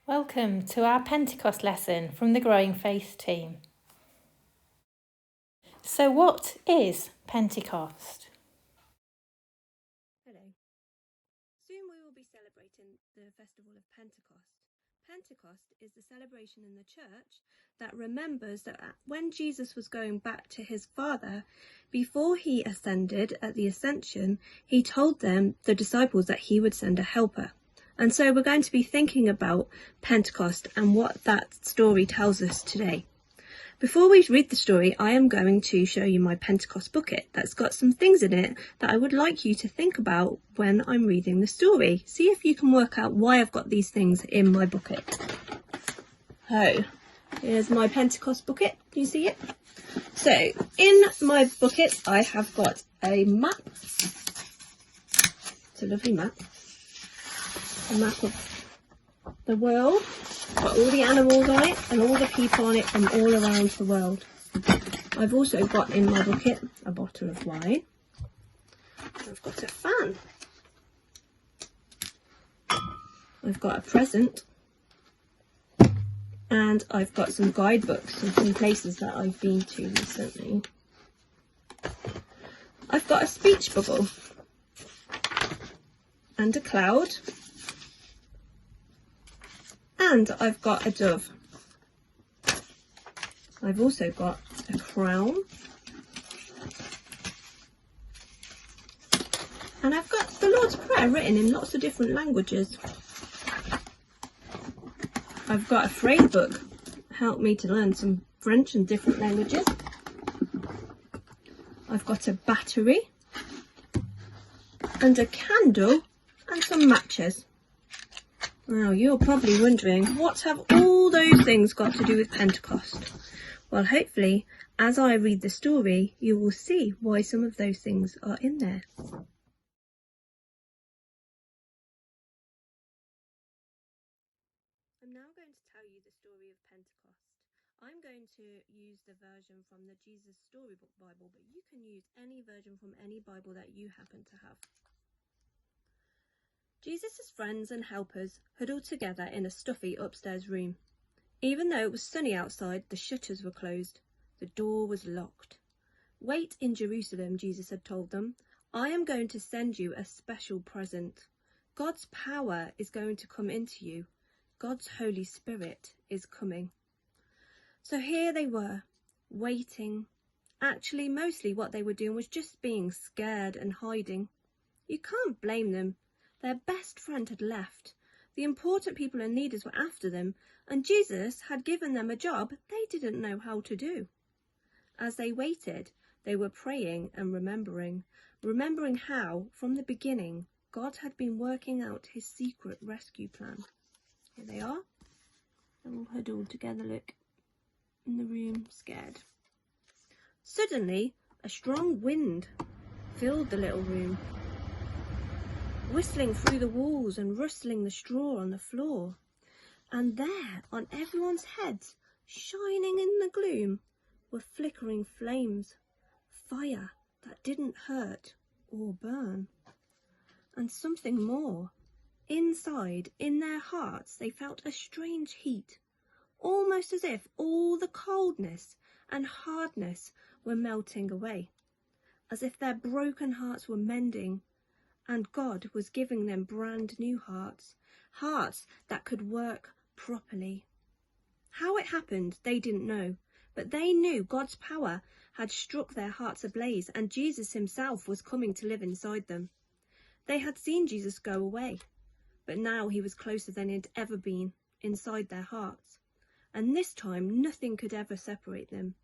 Welcome to our Pentecost lesson from the Growing Faith team. So what is Pentecost? Hello. Soon we will be celebrating the festival of Pentecost. Pentecost is the celebration in the church that remembers that when Jesus was going back to his Father, before he ascended at the ascension, he told them, the disciples, that he would send a helper. And so we're going to be thinking about Pentecost and what that story tells us today. Before we read the story, I am going to show you my Pentecost bucket that's got some things in it that I would like you to think about when I'm reading the story. See if you can work out why I've got these things in my bucket. So, here's my Pentecost bucket. Can you see it? So, in my bucket, I have got a map. It's a lovely map. A map of the world. Got all the animals on it and all the people on it from all around the world. I've also got in my bucket a bottle of wine. I've got a fan. I've got a present. And I've got some guidebooks and some places that I've been to recently. I've got a speech bubble. And a cloud. And I've got a dove. I've also got a crown. And I've got the Lord's Prayer written in lots of different languages. I've got a phrase book to help me to learn some French and different languages. I've got a battery. And a candle and some matches. Now, you're probably wondering, what have all those things got to do with Pentecost? Well, hopefully, as I read the story, you will see why some of those things are in there. I'm now going to tell you the story of Pentecost. I'm going to use the version from the Jesus Storybook Bible, but you can use any version from any Bible that you happen to have. Jesus' friends and helpers huddled together in a stuffy upstairs room. Even though it was sunny outside, the shutters were closed. The door was locked. "Wait in Jerusalem," Jesus had told them. "I am going to send you a special present. God's power is going to come into you. God's Holy Spirit is coming." So here they were, waiting. Actually, mostly what they were doing was just being scared and hiding. You can't blame them. Their best friend had left. The important people and leaders were after them, and Jesus had given them a job they didn't know how to do. As they waited, they were praying and remembering how, from the beginning, God had been working out his secret rescue plan. Here they are. They're all huddled together, look, in the room, scared. Suddenly, a strong wind filled the little room, whistling through the walls and rustling the straw on the floor. And there, on everyone's heads, shining in the gloom, were flickering flames, fire that didn't hurt or burn. And something more. Inside, in their hearts, they felt a strange heat, almost as if all the coldness and hardness were melting away, as if their broken hearts were mending, and God was giving them brand new hearts, hearts that could work properly. How it happened, they didn't know, but they knew God's power had struck their hearts ablaze, and Jesus himself was coming to live inside them. They had seen Jesus go away, but now he was closer than he'd ever been, inside their hearts. And this time, nothing could ever separate them.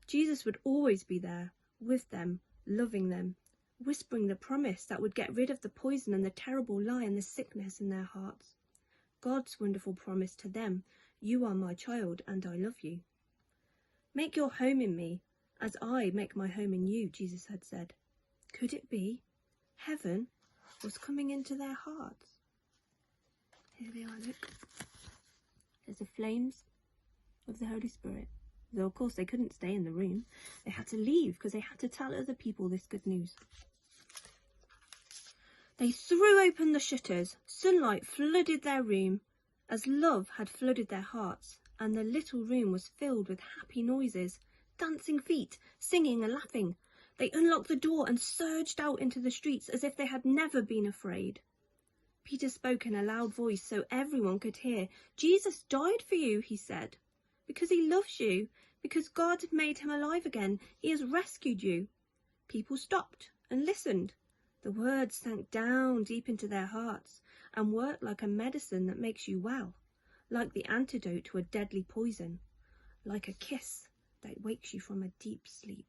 Jesus would always be there, with them, loving them, whispering the promise that would get rid of the poison and the terrible lie and the sickness in their hearts. God's wonderful promise to them: "You are my child and I love you. Make your home in me as I make my home in you," Jesus had said. Could it be? Heaven was coming into their hearts. Here they are, look. There's the flames of the Holy Spirit. Though, of course, they couldn't stay in the room. They had to leave because they had to tell other people this good news. They threw open the shutters. Sunlight flooded their room, as love had flooded their hearts, and the little room was filled with happy noises, dancing feet, singing and laughing. They unlocked the door and surged out into the streets as if they had never been afraid. Peter spoke in a loud voice so everyone could hear. "Jesus died for you," he said, "because he loves you, because God made him alive again. He has rescued you." People stopped and listened. The words sank down deep into their hearts and worked like a medicine that makes you well, like the antidote to a deadly poison, like a kiss that wakes you from a deep sleep.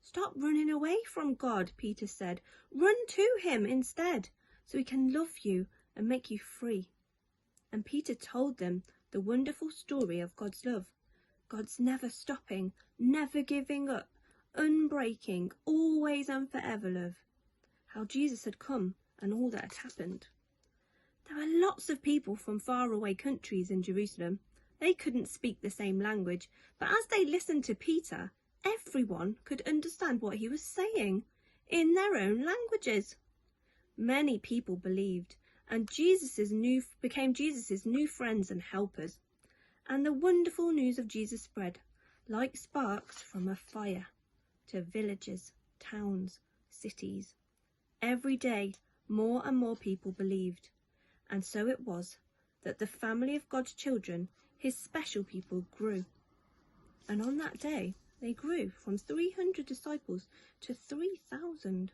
"Stop running away from God," Peter said. "Run to him instead, so he can love you and make you free." And Peter told them the wonderful story of God's love. God's never stopping, never giving up, unbreaking, always and forever love. How Jesus had come and all that had happened. There were lots of people from faraway countries in Jerusalem. They couldn't speak the same language, but as they listened to Peter, everyone could understand what he was saying in their own languages. Many people believed, and became Jesus' new friends and helpers. And the wonderful news of Jesus spread like sparks from a fire to villages, towns, cities. Every day, more and more people believed. And so it was that the family of God's children, his special people, grew. And on that day, they grew from 300 disciples to 3,000.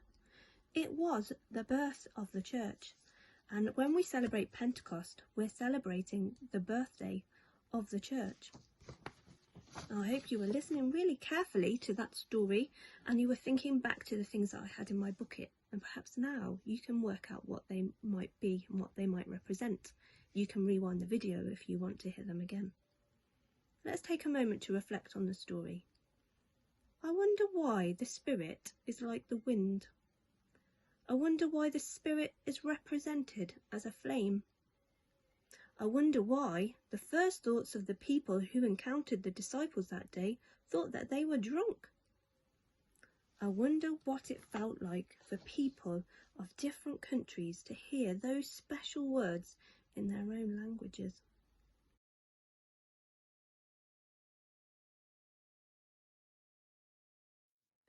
It was the birth of the church. And when we celebrate Pentecost, we're celebrating the birthday of the church. I hope you were listening really carefully to that story and you were thinking back to the things that I had in my bucket. And perhaps now you can work out what they might be and what they might represent. You can rewind the video if you want to hear them again. Let's take a moment to reflect on the story. I wonder why the Spirit is like the wind. I wonder why the Spirit is represented as a flame. I wonder why the first thoughts of the people who encountered the disciples that day thought that they were drunk. I wonder what it felt like for people of different countries to hear those special words in their own languages.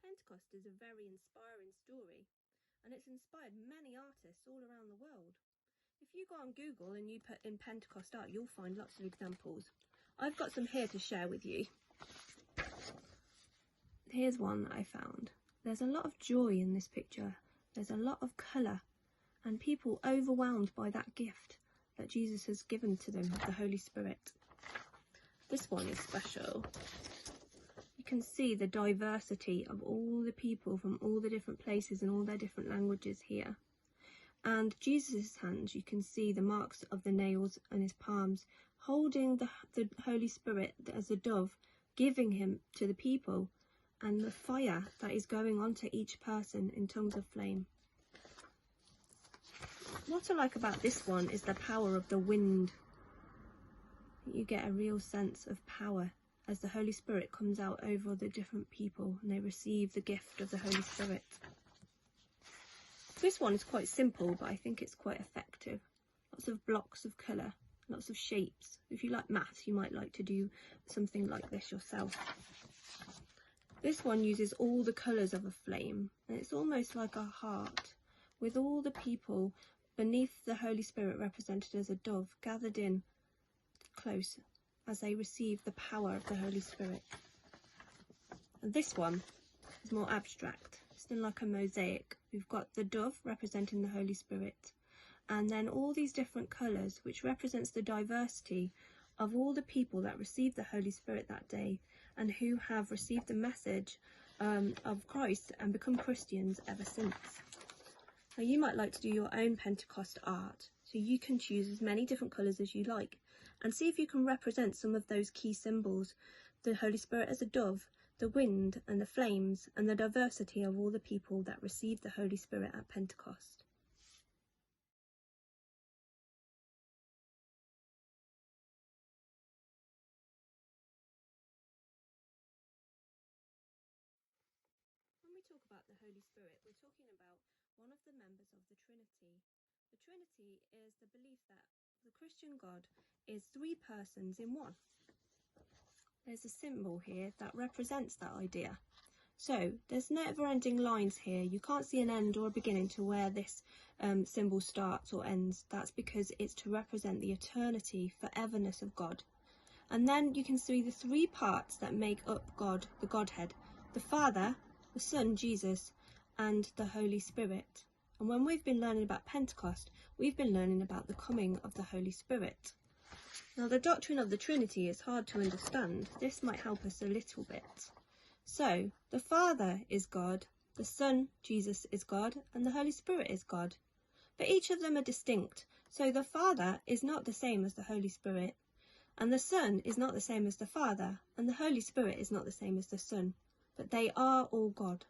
Pentecost is a very inspiring story, and it's inspired many artists all around the world. If you go on Google and you put in Pentecost art, you'll find lots of examples. I've got some here to share with you. Here's one that I found. There's a lot of joy in this picture. There's a lot of colour and people overwhelmed by that gift that Jesus has given to them, the Holy Spirit. This one is special. You can see the diversity of all the people from all the different places and all their different languages here. And Jesus' hands, you can see the marks of the nails on his palms, holding the Holy Spirit as a dove, giving him to the people, and the fire that is going on to each person in tongues of flame. What I like about this one is the power of the wind. You get a real sense of power as the Holy Spirit comes out over the different people and they receive the gift of the Holy Spirit. This one is quite simple, but I think it's quite effective. Lots of blocks of colour, lots of shapes. If you like maths, you might like to do something like this yourself. This one uses all the colours of a flame, and it's almost like a heart, with all the people beneath the Holy Spirit represented as a dove, gathered in close as they receive the power of the Holy Spirit. And this one is more abstract. It's in like a mosaic. We've got the dove representing the Holy Spirit, and then all these different colours, which represents the diversity of all the people that received the Holy Spirit that day and who have received the message of Christ and become Christians ever since. Now you might like to do your own Pentecost art, so you can choose as many different colours as you like and see if you can represent some of those key symbols: the Holy Spirit as a dove, the wind and the flames, and the diversity of all the people that received the Holy Spirit at Pentecost. When we talk about the Holy Spirit, we're talking about one of the members of the Trinity. The Trinity is the belief that The Christian God is three persons in one. There's a symbol here that represents that idea. So there's never-ending lines here. You can't see an end or a beginning to where this symbol starts or ends. That's because it's to represent the eternity, foreverness of God. And then you can see the three parts that make up God, the Godhead: the Father, the Son, Jesus, and the Holy Spirit. And when we've been learning about Pentecost, we've been learning about the coming of the Holy Spirit. Now, the doctrine of the Trinity is hard to understand. This might help us a little bit. So, the Father is God, the Son, Jesus, is God, and the Holy Spirit is God. But each of them are distinct. So the Father is not the same as the Holy Spirit, and the Son is not the same as the Father, and the Holy Spirit is not the same as the Son. But they are all God.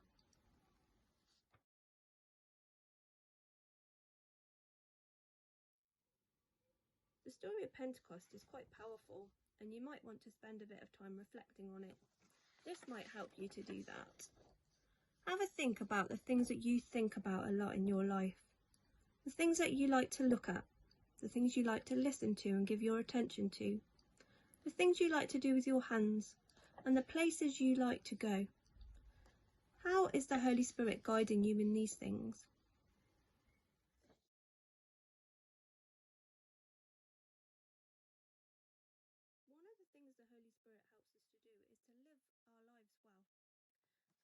The story of Pentecost is quite powerful, and you might want to spend a bit of time reflecting on it. This might help you to do that. Have a think about the things that you think about a lot in your life. The things that you like to look at. The things you like to listen to and give your attention to. The things you like to do with your hands. And the places you like to go. How is the Holy Spirit guiding you in these things? One of the things the Holy Spirit helps us to do is to live our lives well.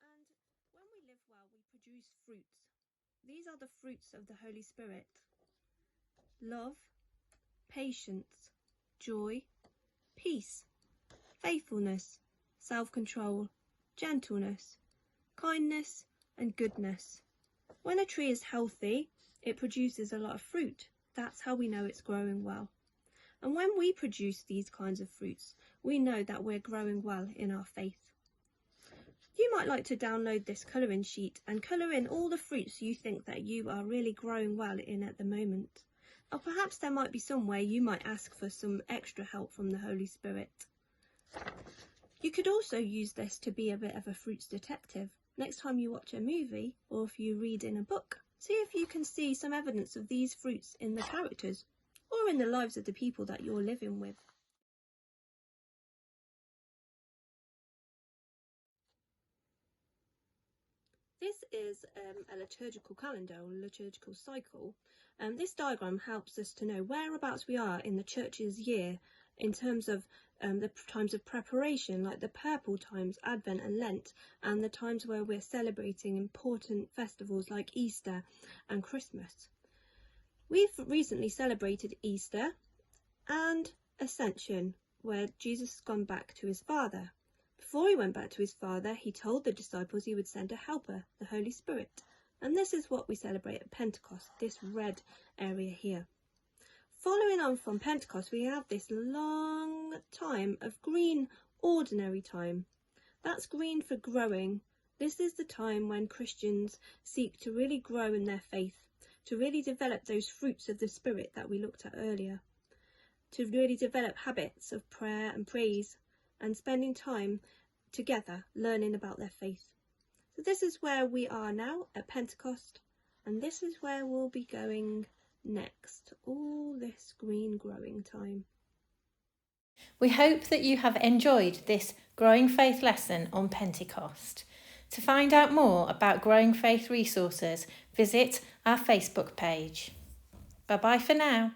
And when we live well, we produce fruits. These are the fruits of the Holy Spirit: love, patience, joy, peace, faithfulness, self-control, gentleness, kindness, and goodness. When a tree is healthy, it produces a lot of fruit. That's how we know it's growing well. And when we produce these kinds of fruits, we know that we're growing well in our faith. You might like to download this colouring sheet and colour in all the fruits you think that you are really growing well in at the moment. Or perhaps there might be some way you might ask for some extra help from the Holy Spirit. You could also use this to be a bit of a fruits detective. Next time you watch a movie, or if you read in a book, see if you can see some evidence of these fruits in the characters, or in the lives of the people that you're living with. This is a liturgical calendar or liturgical cycle. This diagram helps us to know whereabouts we are in the church's year in terms of the times of preparation, like the purple times, Advent and Lent, and the times where we're celebrating important festivals like Easter and Christmas. We've recently celebrated Easter and Ascension, where Jesus has gone back to his Father. Before he went back to his Father, he told the disciples he would send a helper, the Holy Spirit. And this is what we celebrate at Pentecost, this red area here. Following on from Pentecost, we have this long time of green, ordinary time. That's green for growing. This is the time when Christians seek to really grow in their faith, to really develop those fruits of the Spirit that we looked at earlier, to really develop habits of prayer and praise, and spending time together learning about their faith. So this is where we are now at Pentecost, and this is where we'll be going next, all this green growing time. We hope that you have enjoyed this Growing Faith lesson on Pentecost. To find out more about Growing Faith resources, visit our Facebook page. Bye-bye for now.